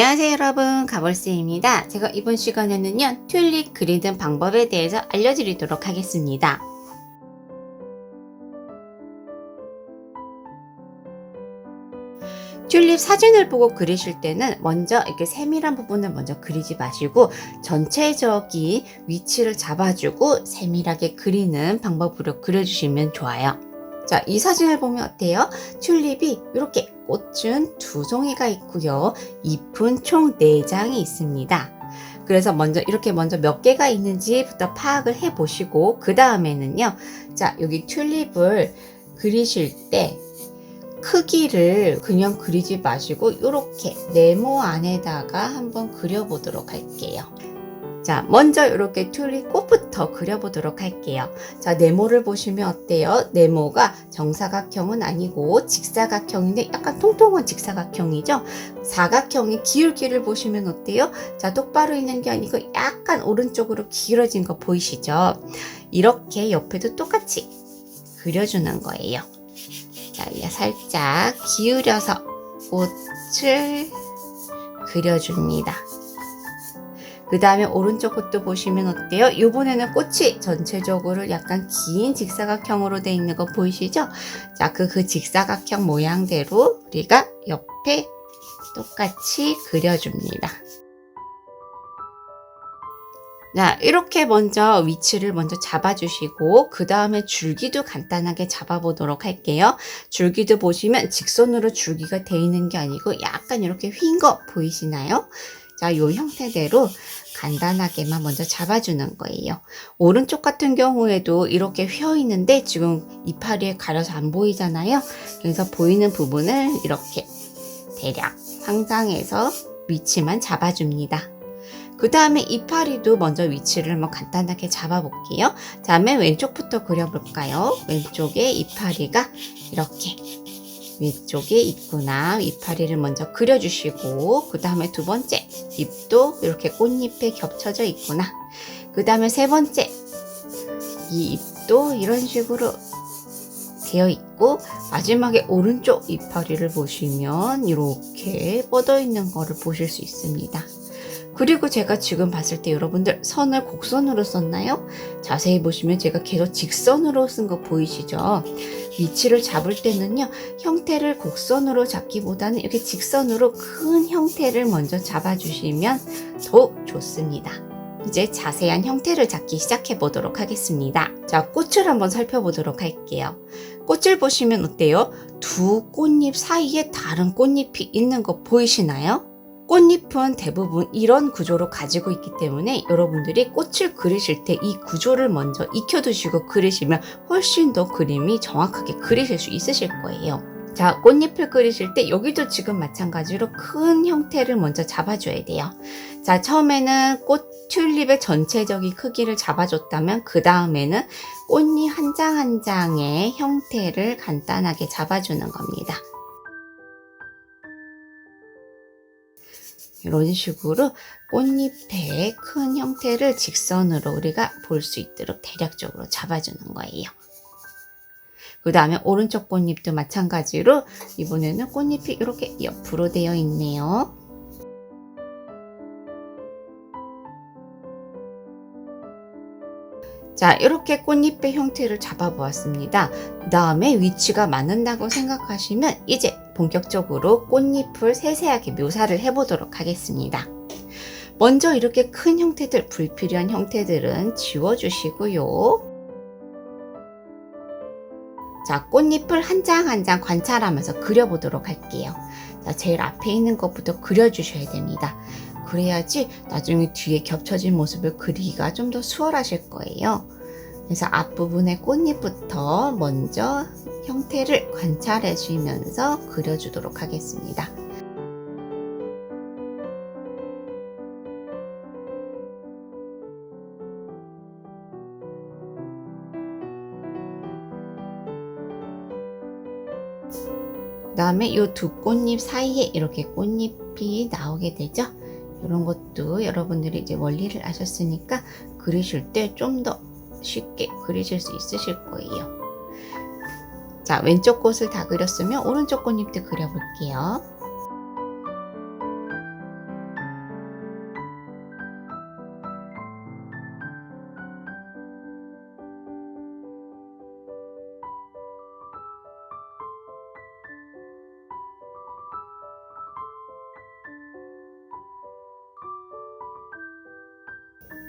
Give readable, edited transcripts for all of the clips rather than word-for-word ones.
안녕하세요 여러분, 가볼스입니다. 제가 이번 시간에는요 튤립 그리는 방법에 대해서 알려드리도록 하겠습니다. 튤립 사진을 보고 그리실 때는 먼저 이렇게 세밀한 부분을 먼저 그리지 마시고 전체적인 위치를 잡아주고 세밀하게 그리는 방법으로 그려주시면 좋아요. 자, 이 사진을 보면 어때요? 튤립이 이렇게 꽃은 2송이가 있고요. 잎은 총 4장이 있습니다. 그래서 이렇게 먼저 몇 개가 있는지부터 파악을 해 보시고, 그 다음에는요. 자, 여기 튤립을 그리실 때 크기를 그냥 그리지 마시고 이렇게 네모 안에다가 한번 그려보도록 할게요. 자, 먼저 이렇게 튤립 꽃부터 그려보도록 할게요. 자, 네모를 보시면 어때요? 네모가 정사각형은 아니고 직사각형인데 약간 통통한 직사각형이죠? 사각형의 기울기를 보시면 어때요? 자, 똑바로 있는 게 아니고 약간 오른쪽으로 길어진 거 보이시죠? 이렇게 옆에도 똑같이 그려주는 거예요. 자, 살짝 기울여서 꽃을 그려줍니다. 그 다음에 오른쪽 꽃도 보시면 어때요? 이번에는 꽃이 전체적으로 약간 긴 직사각형으로 되어 있는 거 보이시죠? 자, 그 직사각형 모양대로 우리가 옆에 똑같이 그려줍니다. 자, 이렇게 먼저 위치를 먼저 잡아주시고 그 다음에 줄기도 간단하게 잡아보도록 할게요. 줄기도 보시면 직선으로 줄기가 되어 있는 게 아니고 약간 이렇게 휜 거 보이시나요? 자, 요 형태대로 간단하게만 먼저 잡아주는 거예요. 오른쪽 같은 경우에도 이렇게 휘어 있는데 지금 이파리에 가려서 안 보이잖아요. 그래서 보이는 부분을 이렇게 대략 상상해서 위치만 잡아줍니다. 그 다음에 이파리도 먼저 위치를 한번 간단하게 잡아볼게요. 다음에 왼쪽부터 그려볼까요? 왼쪽에 이파리가 이렇게 위쪽에 있구나. 이파리를 먼저 그려주시고, 그 다음에 두 번째 잎도 이렇게 꽃잎에 겹쳐져 있구나. 그 다음에 세 번째 이 잎도 이런 식으로 되어 있고, 마지막에 오른쪽 이파리를 보시면 이렇게 뻗어 있는 거를 보실 수 있습니다. 그리고 제가 지금 봤을 때 여러분들 선을 곡선으로 썼나요? 자세히 보시면 제가 계속 직선으로 쓴 거 보이시죠? 위치를 잡을 때는요, 형태를 곡선으로 잡기보다는 이렇게 직선으로 큰 형태를 먼저 잡아주시면 더욱 좋습니다. 이제 자세한 형태를 잡기 시작해 보도록 하겠습니다. 자, 꽃을 한번 살펴보도록 할게요. 꽃을 보시면 어때요? 두 꽃잎 사이에 다른 꽃잎이 있는 거 보이시나요? 꽃잎은 대부분 이런 구조로 가지고 있기 때문에 여러분들이 꽃을 그리실 때 이 구조를 먼저 익혀두시고 그리시면 훨씬 더 그림이 정확하게 그리실 수 있으실 거예요. 자, 꽃잎을 그리실 때 여기도 지금 마찬가지로 큰 형태를 먼저 잡아줘야 돼요. 자, 처음에는 튤립의 전체적인 크기를 잡아줬다면 그 다음에는 꽃잎 한 장 한 장의 형태를 간단하게 잡아주는 겁니다. 이런 식으로 꽃잎의 큰 형태를 직선으로 우리가 볼 수 있도록 대략적으로 잡아주는 거예요. 그 다음에 오른쪽 꽃잎도 마찬가지로 이번에는 꽃잎이 이렇게 옆으로 되어 있네요. 자, 이렇게 꽃잎의 형태를 잡아보았습니다. 그 다음에 위치가 맞는다고 생각하시면 이제 본격적으로 꽃잎을 세세하게 묘사를 해보도록 하겠습니다. 먼저 이렇게 큰 형태들, 불필요한 형태들은 지워주시고요. 자, 꽃잎을 한 장 한 장 관찰하면서 그려보도록 할게요. 자, 제일 앞에 있는 것부터 그려주셔야 됩니다. 그래야지 나중에 뒤에 겹쳐진 모습을 그리기가 좀 더 수월하실 거예요. 그래서 앞부분의 꽃잎부터 먼저 형태를 관찰해 주면서 그려주도록 하겠습니다. 그 다음에 이 두 꽃잎 사이에 이렇게 꽃잎이 나오게 되죠. 이런 것도 여러분들이 이제 원리를 아셨으니까 그리실 때 좀 더 쉽게 그리실 수 있으실 거예요. 자, 왼쪽 꽃을 다 그렸으면 오른쪽 꽃잎도 그려볼게요.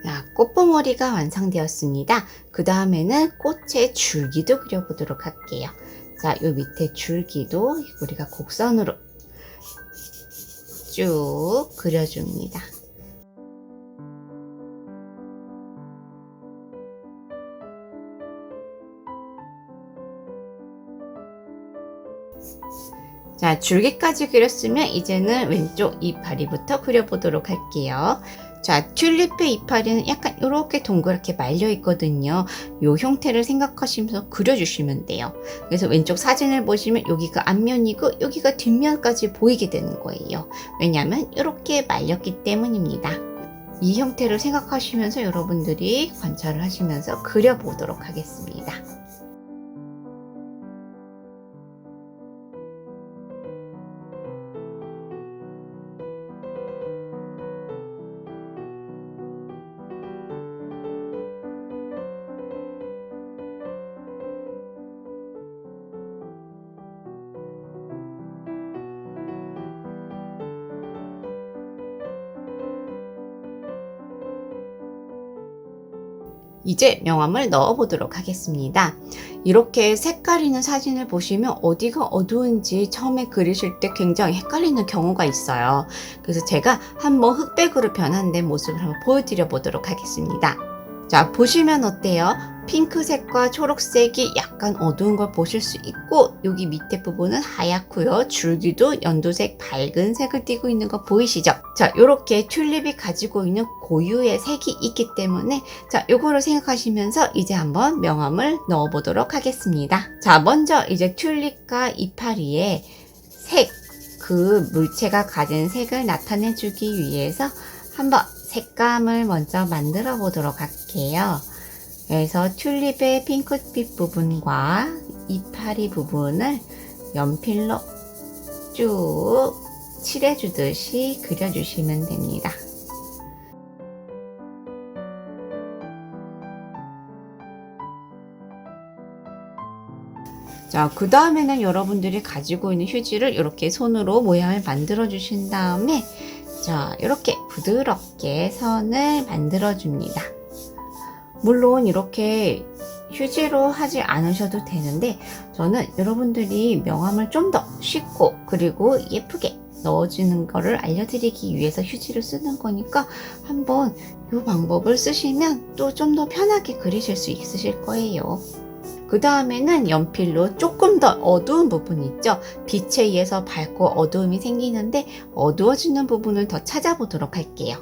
자, 꽃봉오리가 완성되었습니다. 그 다음에는 꽃의 줄기도 그려보도록 할게요. 자, 요 밑에 줄기도 우리가 곡선으로 쭉 그려줍니다. 자, 줄기까지 그렸으면 이제는 왼쪽 이파리부터 그려보도록 할게요. 자, 튤립의 이파리는 약간 이렇게 동그랗게 말려 있거든요. 요 형태를 생각하시면서 그려주시면 돼요. 그래서 왼쪽 사진을 보시면 여기가 앞면이고 여기가 뒷면까지 보이게 되는 거예요. 왜냐하면 이렇게 말렸기 때문입니다. 이 형태를 생각하시면서 여러분들이 관찰을 하시면서 그려보도록 하겠습니다. 이제 명암을 넣어 보도록 하겠습니다. 이렇게 색깔 있는 사진을 보시면 어디가 어두운지 처음에 그리실 때 굉장히 헷갈리는 경우가 있어요. 그래서 제가 한번 흑백으로 변환된 모습을 한번 보여드려 보도록 하겠습니다. 자, 보시면 어때요? 핑크색과 초록색이 약간 어두운 걸 보실 수 있고 여기 밑에 부분은 하얗고요. 줄기도 연두색 밝은 색을 띠고 있는 거 보이시죠? 자, 요렇게 튤립이 가지고 있는 고유의 색이 있기 때문에 자, 요거를 생각하시면서 이제 한번 명암을 넣어 보도록 하겠습니다. 자, 먼저 이제 튤립과 이파리의 색, 그 물체가 가진 색을 나타내 주기 위해서 한번 색감을 먼저 만들어 보도록 할게요. 그래서 튤립의 핑크빛 부분과 이파리 부분을 연필로 쭉 칠해주듯이 그려주시면 됩니다. 자, 그 다음에는 여러분들이 가지고 있는 휴지를 이렇게 손으로 모양을 만들어 주신 다음에 자, 이렇게 부드럽게 선을 만들어 줍니다. 물론 이렇게 휴지로 하지 않으셔도 되는데 저는 여러분들이 명암을 좀 더 쉽고 그리고 예쁘게 넣어주는 거를 알려드리기 위해서 휴지를 쓰는 거니까 한번 이 방법을 쓰시면 또 좀 더 편하게 그리실 수 있으실 거예요. 그 다음에는 연필로 조금 더 어두운 부분 있죠? 빛에 의해서 밝고 어두움이 생기는데 어두워지는 부분을 더 찾아보도록 할게요.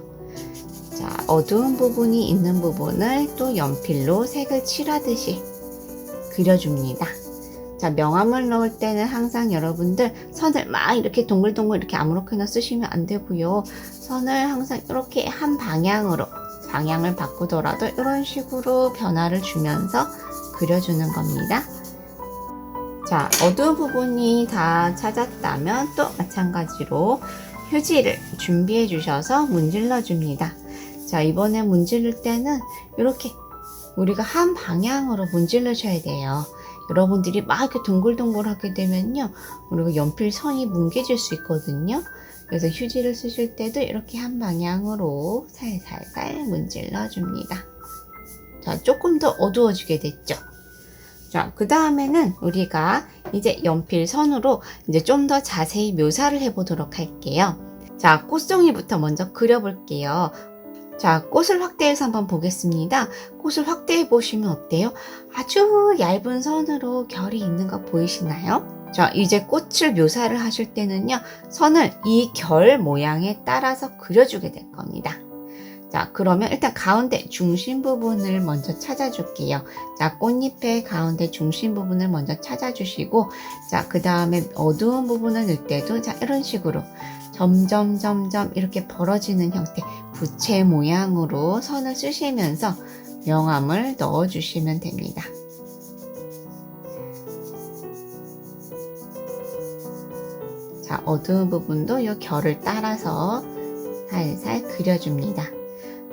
자, 어두운 부분이 있는 부분을 또 연필로 색을 칠하듯이 그려줍니다. 자, 명암을 넣을 때는 항상 여러분들 선을 막 이렇게 동글동글 이렇게 아무렇게나 쓰시면 안 되고요. 선을 항상 이렇게 한 방향으로 방향을 바꾸더라도 이런 식으로 변화를 주면서 그려주는 겁니다. 자, 어두운 부분이 다 찾았다면 또 마찬가지로 휴지를 준비해 주셔서 문질러 줍니다. 자, 이번에 문지를 때는 이렇게 우리가 한 방향으로 문질러셔야 돼요. 여러분들이 막 이렇게 동글동글하게 되면요, 우리가 연필 선이 뭉개질 수 있거든요. 그래서 휴지를 쓰실 때도 이렇게 한 방향으로 살살살 문질러 줍니다. 자, 조금 더 어두워지게 됐죠. 자, 그 다음에는 우리가 이제 연필 선으로 이제 좀 더 자세히 묘사를 해보도록 할게요. 자, 꽃송이부터 먼저 그려볼게요. 자, 꽃을 확대해서 한번 보겠습니다. 꽃을 확대해 보시면 어때요? 아주 얇은 선으로 결이 있는 거 보이시나요? 자, 이제 꽃을 묘사를 하실 때는요, 선을 이 결 모양에 따라서 그려주게 될 겁니다. 자, 그러면 일단 가운데 중심 부분을 먼저 찾아줄게요. 자, 꽃잎의 가운데 중심 부분을 먼저 찾아주시고, 자, 그 다음에 어두운 부분을 넣을 때도 자, 이런 식으로 점점 이렇게 벌어지는 형태, 부채 모양으로 선을 쓰시면서 명암을 넣어주시면 됩니다. 자, 어두운 부분도 이 결을 따라서 살살 그려줍니다.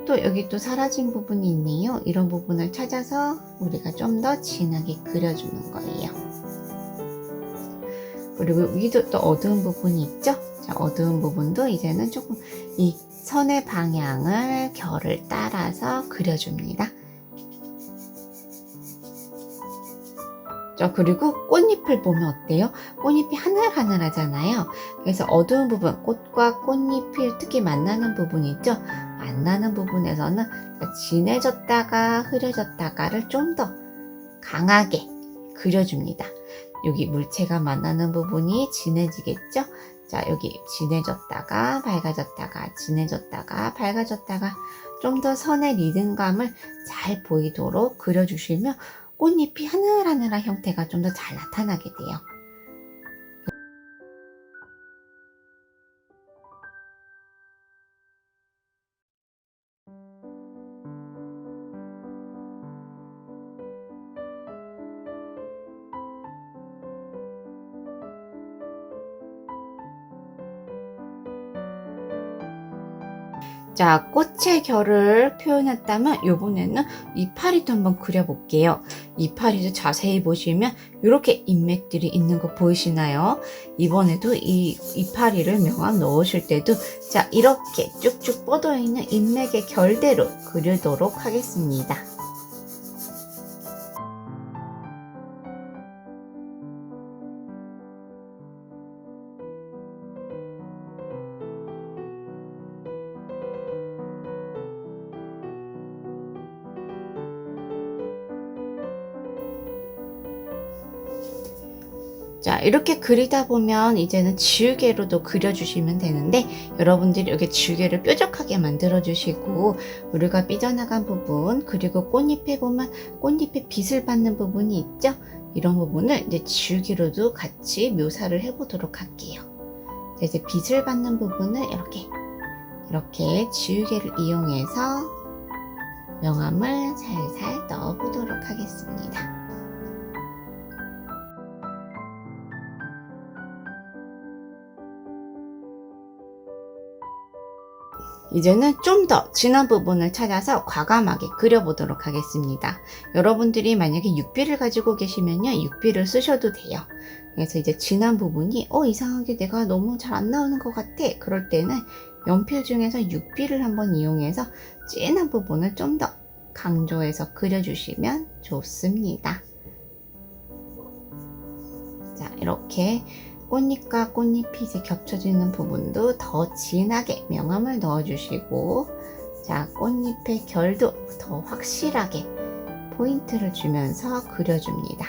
또 여기 또 사라진 부분이 있네요. 이런 부분을 찾아서 우리가 좀 더 진하게 그려주는 거예요. 그리고 여기도 또 어두운 부분이 있죠? 자, 어두운 부분도 이제는 조금 이 선의 방향을 결을 따라서 그려줍니다. 자, 그리고 꽃잎을 보면 어때요? 꽃잎이 하늘하늘하잖아요. 그래서 어두운 부분, 꽃과 꽃잎이 특히 만나는 부분이 있죠. 만나는 부분에서는 진해졌다가 흐려졌다가를 좀 더 강하게 그려줍니다. 여기 물체가 만나는 부분이 진해지겠죠? 자, 여기 진해졌다가 밝아졌다가 진해졌다가 밝아졌다가 좀 더 선의 리듬감을 잘 보이도록 그려주시면 꽃잎이 하늘하늘한 형태가 좀 더 잘 나타나게 돼요. 자, 꽃의 결을 표현했다면 이번에는 이파리도 한번 그려볼게요. 이파리도 자세히 보시면 이렇게 인맥들이 있는 거 보이시나요? 이번에도 이 이파리를 명암 넣으실 때도 자, 이렇게 쭉쭉 뻗어있는 인맥의 결대로 그리도록 하겠습니다. 자, 이렇게 그리다 보면 이제는 지우개로도 그려주시면 되는데 여러분들이 여기 지우개를 뾰족하게 만들어 주시고 우리가 삐져나간 부분 그리고 꽃잎에 보면 꽃잎에 빛을 받는 부분이 있죠. 이런 부분을 이제 지우개로도 같이 묘사를 해 보도록 할게요. 자, 이제 빛을 받는 부분을 이렇게 지우개를 이용해서 명암을 살살 넣어 보도록 하겠습니다. 이제는 좀 더 진한 부분을 찾아서 과감하게 그려보도록 하겠습니다. 여러분들이 만약에 6B를 가지고 계시면요, 6B를 쓰셔도 돼요. 그래서 이제 진한 부분이 이상하게 내가 너무 잘 안 나오는 것 같아. 그럴 때는 연필 중에서 6B를 한번 이용해서 진한 부분을 좀 더 강조해서 그려주시면 좋습니다. 자, 이렇게 꽃잎과 꽃잎이 이제 겹쳐지는 부분도 더 진하게 명암을 넣어주시고, 자, 꽃잎의 결도 더 확실하게 포인트를 주면서 그려줍니다.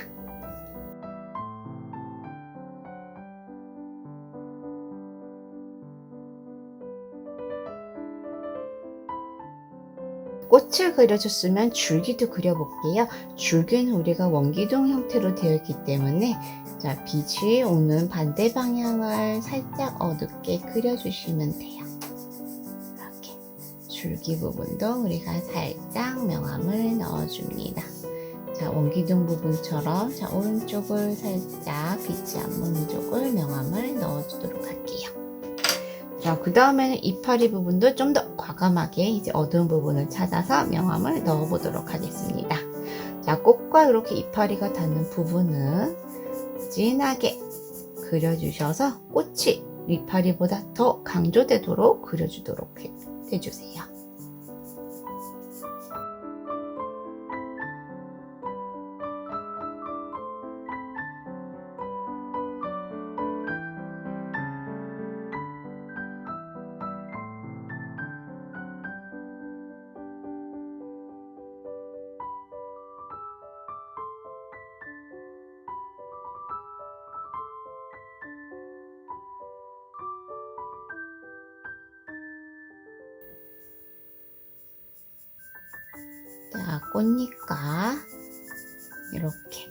꽃을 그려줬으면 줄기도 그려볼게요. 줄기는 우리가 원기둥 형태로 되어 있기 때문에 자, 빛이 오는 반대 방향을 살짝 어둡게 그려주시면 돼요. 이렇게 줄기 부분도 우리가 살짝 명암을 넣어줍니다. 자, 원기둥 부분처럼 자, 오른쪽을 살짝 빛이 안 보는 쪽을 명암을 넣어주도록 할게요. 자, 그 다음에는 이파리 부분도 좀 더 과감하게 이제 어두운 부분을 찾아서 명암을 넣어 보도록 하겠습니다. 자, 꽃과 이렇게 이파리가 닿는 부분은 진하게 그려주셔서 꽃이 이파리보다 더 강조되도록 그려주도록 해주세요. 자, 꽃잎과 이렇게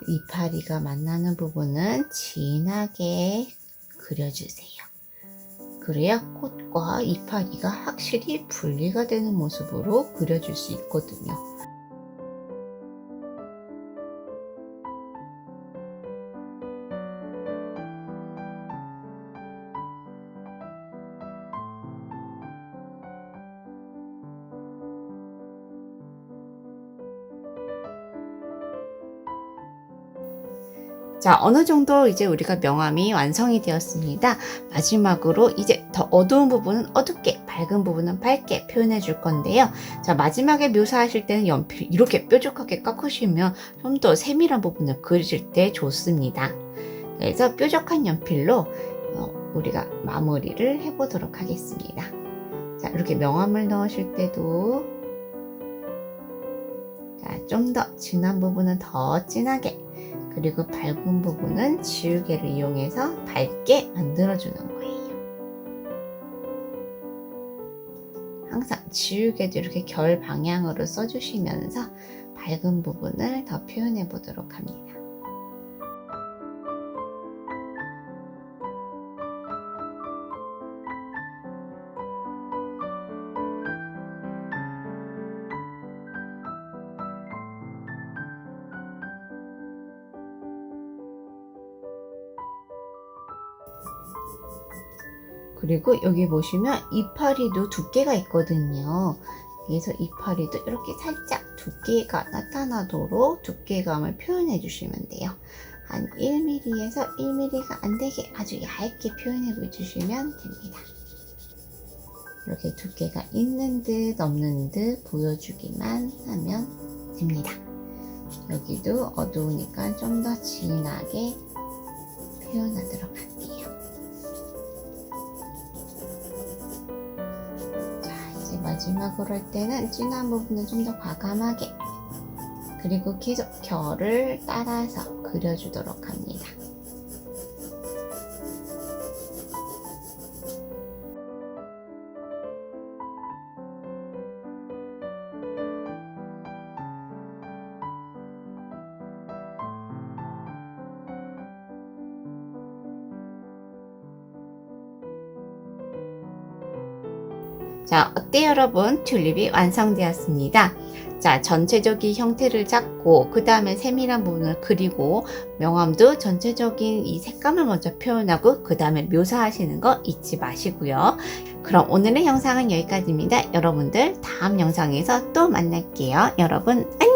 이파리가 만나는 부분은 진하게 그려주세요. 그래야 꽃과 이파리가 확실히 분리가 되는 모습으로 그려줄 수 있거든요. 자, 어느 정도 이제 우리가 명암이 완성이 되었습니다. 마지막으로 이제 더 어두운 부분은 어둡게 밝은 부분은 밝게 표현해 줄 건데요. 자, 마지막에 묘사하실 때는 연필 이렇게 뾰족하게 깎으시면 좀 더 세밀한 부분을 그리실 때 좋습니다. 그래서 뾰족한 연필로 우리가 마무리를 해보도록 하겠습니다. 자, 이렇게 명암을 넣으실 때도 좀 더 진한 부분은 더 진하게, 그리고 밝은 부분은 지우개를 이용해서 밝게 만들어주는 거예요. 항상 지우개도 이렇게 결 방향으로 써주시면서 밝은 부분을 더 표현해 보도록 합니다. 그리고 여기 보시면 이파리도 두께가 있거든요. 그래서 이파리도 이렇게 살짝 두께가 나타나도록 두께감을 표현해 주시면 돼요. 한 1mm에서 1mm가 안 되게 아주 얇게 표현해 주시면 됩니다. 이렇게 두께가 있는 듯 없는 듯 보여주기만 하면 됩니다. 여기도 어두우니까 좀 더 진하게 표현하도록 할게요. 마지막으로 할 때는 진한 부분은 좀 더 과감하게, 그리고 계속 결을 따라서 그려주도록 합니다. 자, 어때요 여러분? 튤립이 완성되었습니다. 자, 전체적인 형태를 잡고 그 다음에 세밀한 부분을 그리고 명암도 전체적인 이 색감을 먼저 표현하고 그 다음에 묘사하시는 거 잊지 마시고요. 그럼 오늘의 영상은 여기까지입니다. 여러분들 다음 영상에서 또 만날게요. 여러분 안녕!